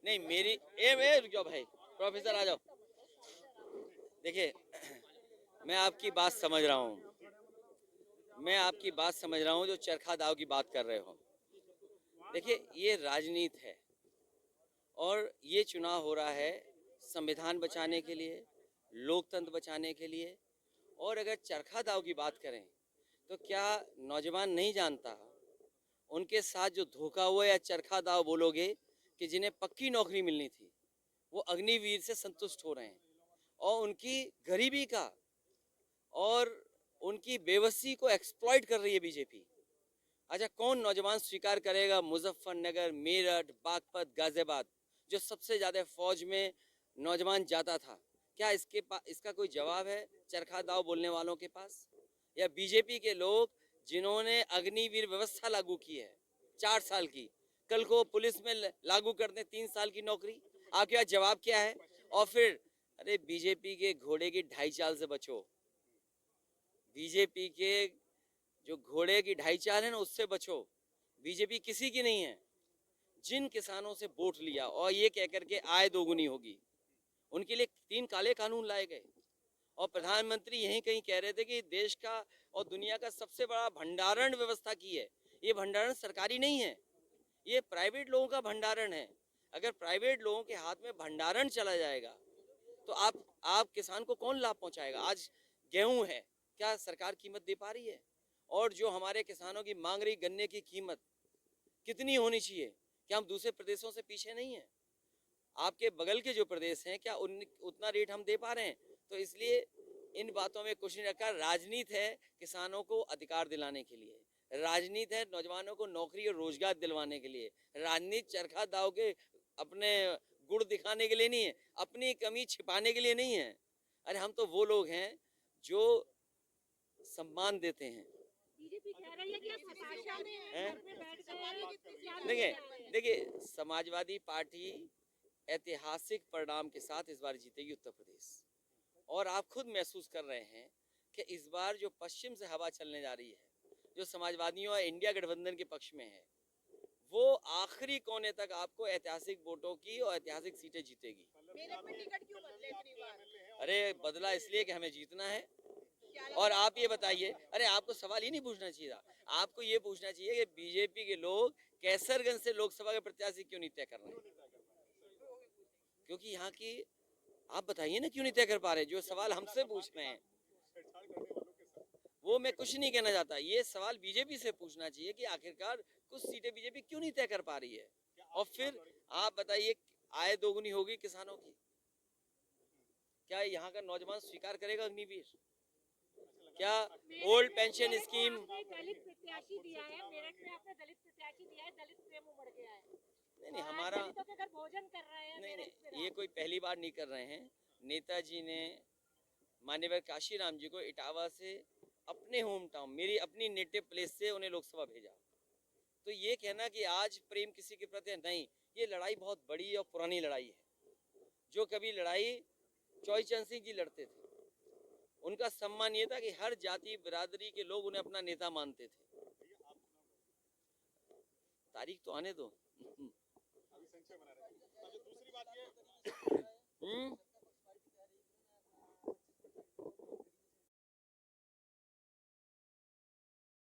नहीं मेरी ए रुक जाओ भाई, प्रोफेसर आ जाओ। देखिए मैं आपकी बात समझ रहा हूँ, मैं आपकी बात समझ रहा हूँ जो चरखा दाव की बात कर रहे हो। देखिए ये राजनीति है और ये चुनाव हो रहा है संविधान बचाने के लिए, लोकतंत्र बचाने के लिए। और अगर चरखा दाव की बात करें तो क्या नौजवान नहीं जानता उनके साथ जो धोखा हुआ, या चरखा दाव बोलोगे कि जिन्हें पक्की नौकरी मिलनी थी वो अग्निवीर से संतुष्ट हो रहे हैं, और उनकी गरीबी का और उनकी बेबसी को एक्सप्लॉइट कर रही है बीजेपी। अच्छा कौन नौजवान स्वीकार करेगा मुजफ्फरनगर, मेरठ, बागपत, गाजियाबाद जो सबसे ज़्यादा फौज में नौजवान जाता था, क्या इसका कोई जवाब है चरखा दाव बोलने वालों के पास? या बीजेपी के लोग जिन्होंने अग्निवीर व्यवस्था लागू की है 4 साल की, कल को पुलिस में लागू कर दें 3 साल की नौकरी, आपके पास जवाब क्या है? और फिर अरे बीजेपी के घोड़े की 2.5 चाल से बचो, बीजेपी के जो घोड़े की 2.5 चाल है ना उससे बचो। बीजेपी किसी की नहीं है। जिन किसानों से वोट लिया और ये कह करके आय दोगुनी होगी, उनके लिए 3 काले कानून लाए गए। और प्रधानमंत्री यहीं कहीं कह रहे थे कि देश का और दुनिया का सबसे बड़ा भंडारण व्यवस्था की है। ये भंडारण सरकारी नहीं है, ये प्राइवेट लोगों का भंडारण है। अगर प्राइवेट लोगों के हाथ में भंडारण चला जाएगा तो आप किसान को कौन लाभ पहुंचाएगा? आज गेहूं है, क्या सरकार कीमत दे पा रही है? और जो हमारे किसानों की मांग रही गन्ने की कीमत कितनी होनी चाहिए? क्या हम दूसरे प्रदेशों से पीछे नहीं हैं? आपके बगल के जो प्रदेश हैं क्या उतना रेट हम दे पा रहे हैं? तो इसलिए इन बातों में कुछ नहीं रखा। राजनीति है किसानों को अधिकार दिलाने के लिए, राजनीति है नौजवानों को नौकरी और रोजगार दिलवाने के लिए। राजनीति चरखा दाव के अपने गुण दिखाने के लिए नहीं है, अपनी कमी छिपाने के लिए नहीं है। अरे हम तो वो लोग हैं जो सम्मान देते हैं। बीजेपी कह रही है कि आप हताशा में घर पे बैठ गए। देखिए देखिए समाजवादी पार्टी ऐतिहासिक परिणाम के साथ इस बार जीतेगी उत्तर प्रदेश, और आप खुद महसूस कर रहे हैं कि इस बार जो पश्चिम से हवा चलने जा रही है, जो समाजवादियों और इंडिया गठबंधन के पक्ष में है, वो आखिरी कोने तक आपको ऐतिहासिक वोटों की और ऐतिहासिक सीटें जीतेगी। मेरठ में टिकट क्यों बदले इतनी बार? अरे बदला इसलिए कि हमें जीतना है। और आप ये बताइए, अरे आपको सवाल ही नहीं पूछना चाहिए था, आपको ये पूछना चाहिए कि बीजेपी के लोग कैसरगंज से लोकसभा के प्रत्याशी क्यों नहीं तय कर रहे हैं? क्योंकि यहाँ की, आप बताइए ना क्यों नहीं तय कर पा रहे? जो सवाल हमसे पूछ रहे हैं वो मैं कुछ नहीं कहना चाहता, ये सवाल बीजेपी से पूछना चाहिए कि आखिरकार कुछ सीटें बीजेपी क्यों नहीं तय कर पा रही है। और फिर आप बताइए आय दोगुनी होगी किसानों की, क्या यहाँ का नौजवान स्वीकार करेगा अग्निवीर? क्या ओल्ड पेंशन स्कीम? दलित प्रत्याशी दिया है मेरठ में, आपने दलित प्रत्याशी दिया है, दलित प्रेम उमड़ गया है। नहीं हमारा, दलितों के घर भोजन कर रहे हैं। नहीं ये कोई पहली बार नहीं कर रहे हैं। नेताजी ने माननीय काशीराम जी को इटावा से, अपने होम टाउन, मेरी अपनी नेटिव प्लेस से उन्हें लोकसभा भेजा। तो ये कहना कि आज प्रेम किसी के प्रति नहीं, ये लड़ाई बहुत बड़ी और पुरानी लड़ाई है। जो कभी लड़ाई चौई चंद सिंह जी लड़ते थे, उनका सम्मान ये था कि हर जाति बिरादरी के लोग उन्हें अपना नेता मानते थे। तारीख तो आने दो।